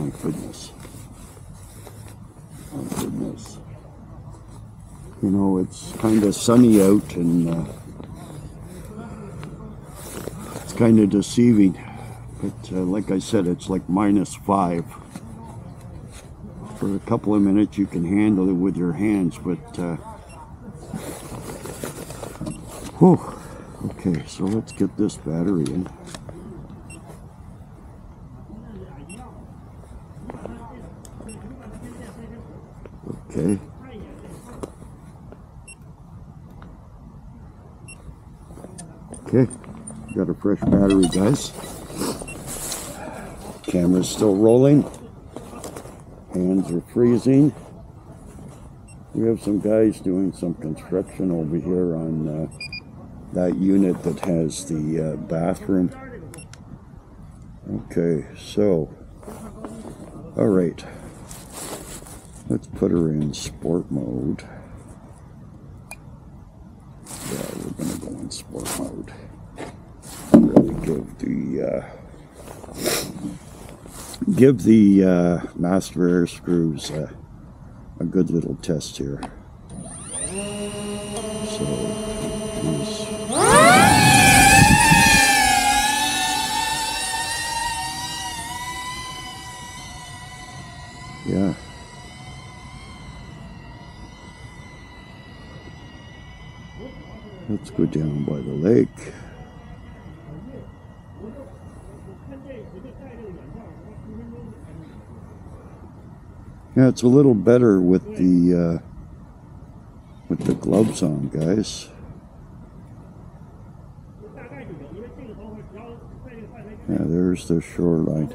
my goodness. My goodness. You know, it's kind of sunny out, and it's kind of deceiving. But like I said, it's like -5. For a couple of minutes you can handle it with your hands, but whew. Okay, so let's get this battery in. Okay. Okay, got a fresh battery, guys. Camera's still rolling. Hands are freezing. We have some guys doing some construction over here on that unit that has the bathroom. Okay, so, all right. Let's put her in sport mode. Yeah, we're gonna go in sport mode. Really give the master air screws a good little test here. So, yeah. Let's go down by the lake. Yeah, it's a little better with the gloves on, guys. Yeah, there's the shoreline.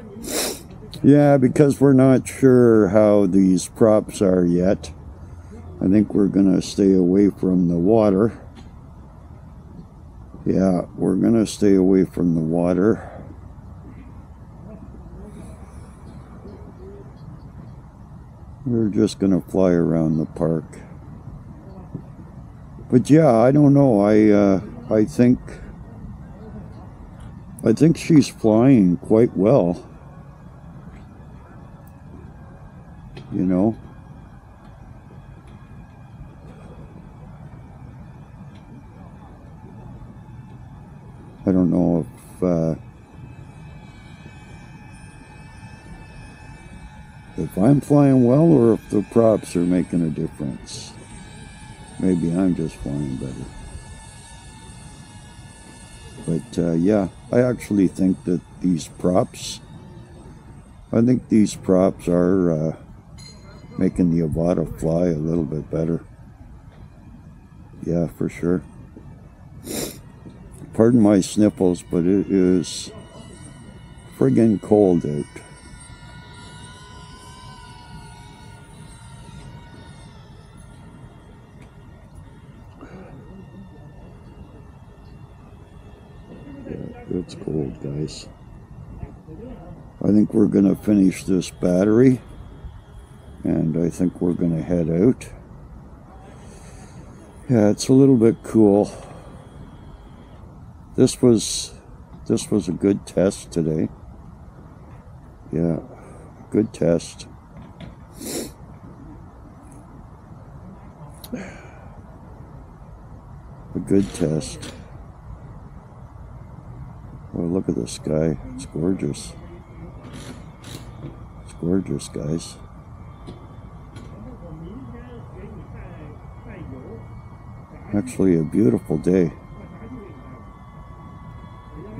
Yeah, because we're not sure how these props are yet. I think we're gonna stay away from the water. Yeah, we're gonna stay away from the water. We're just gonna fly around the park. But yeah, I don't know. I think she's flying quite well. You know. I don't know if I'm flying well or if the props are making a difference. Maybe I'm just flying better. But yeah, I actually think that these props, are making the AVATA fly a little bit better. Yeah, for sure. Pardon my sniffles, but it is friggin' cold out. Yeah, it's cold, guys. I think we're gonna finish this battery, and I think we're gonna head out. Yeah, it's a little bit cool. This was a good test today. Yeah, good test. A good test. Oh, look at the sky. It's gorgeous. It's gorgeous, guys. Actually, a beautiful day.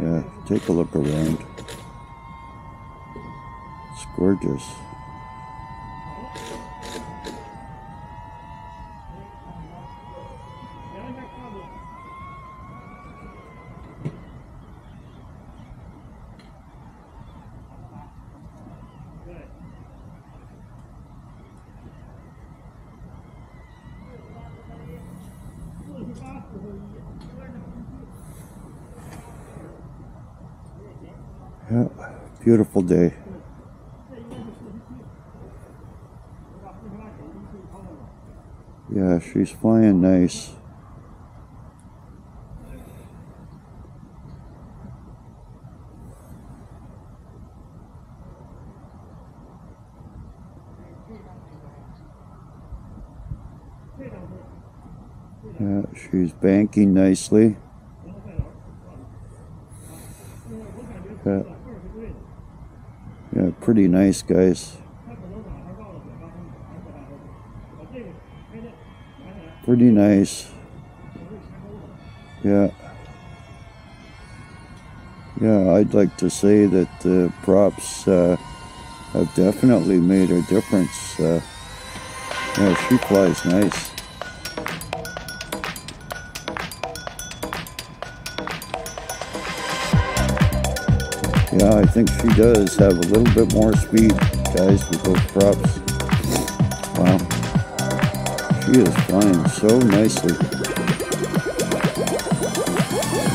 Yeah, take a look around. It's gorgeous. Yeah, beautiful day. Yeah, she's flying nice. she's banking nicely. Yeah, pretty nice, guys. Pretty nice. Yeah. Yeah, I'd like to say that the props have definitely made a difference. Yeah, she flies nice. Yeah, I think she does have a little bit more speed, guys, with those props. Wow. She is flying so nicely.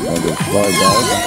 I'll just fly by.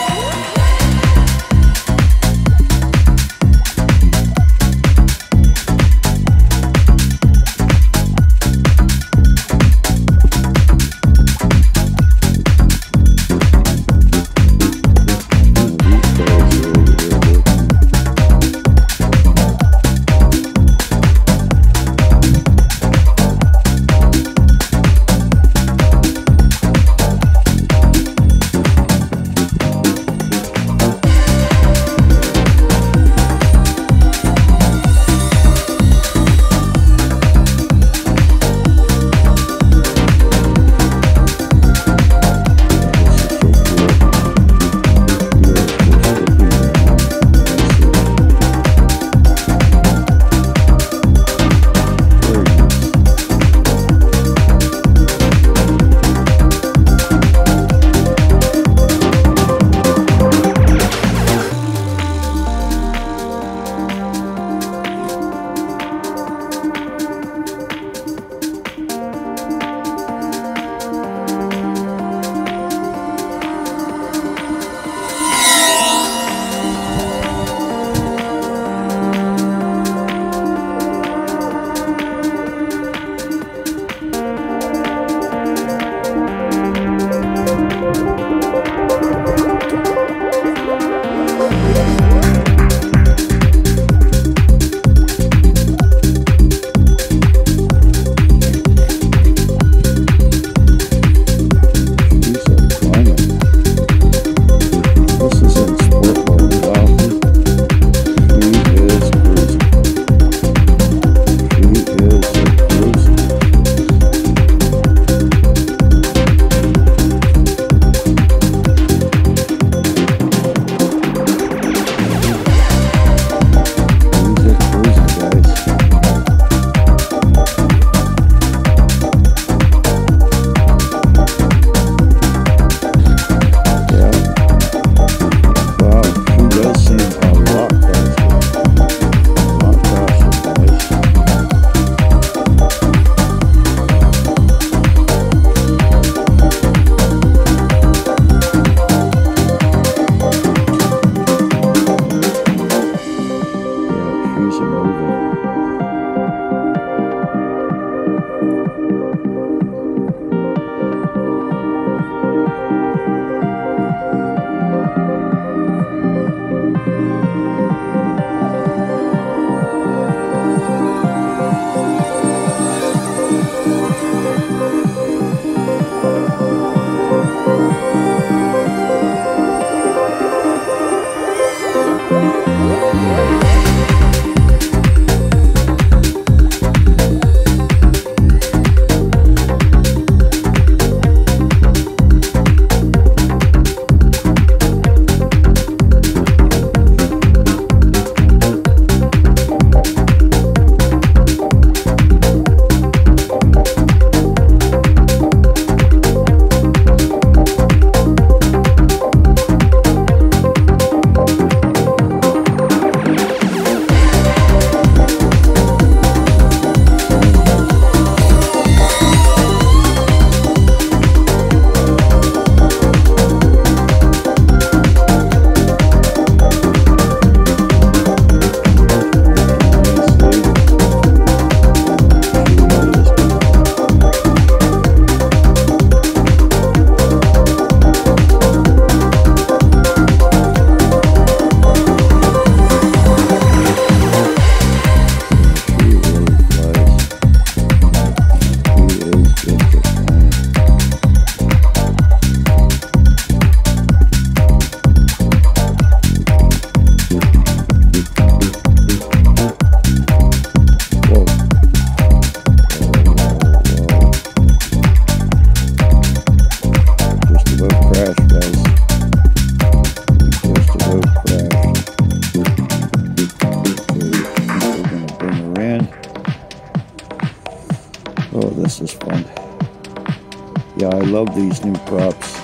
love these new props.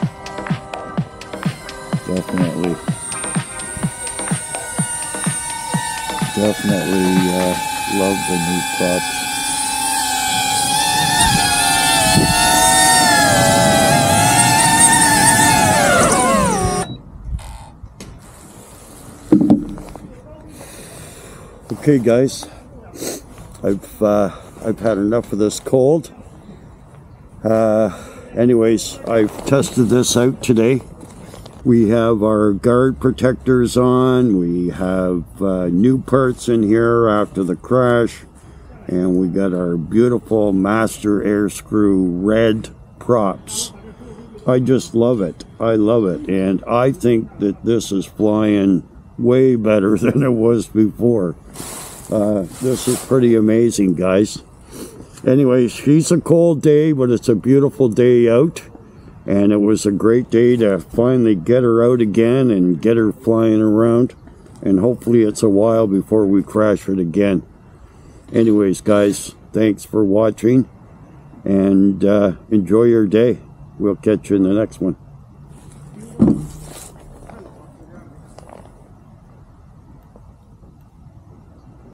Definitely love the new props. Okay, guys, I've had enough of this cold. Anyways, I've tested this out today. We have our guard protectors on. We have new parts in here after the crash, and we got our beautiful master air screw red props. I just love it. I love it, and I think that this is flying way better than it was before. This is pretty amazing, guys. Anyways, it's a cold day, but it's a beautiful day out. And it was a great day to finally get her out again and get her flying around. And hopefully it's a while before we crash it again. Anyways, guys, thanks for watching. And enjoy your day. We'll catch you in the next one.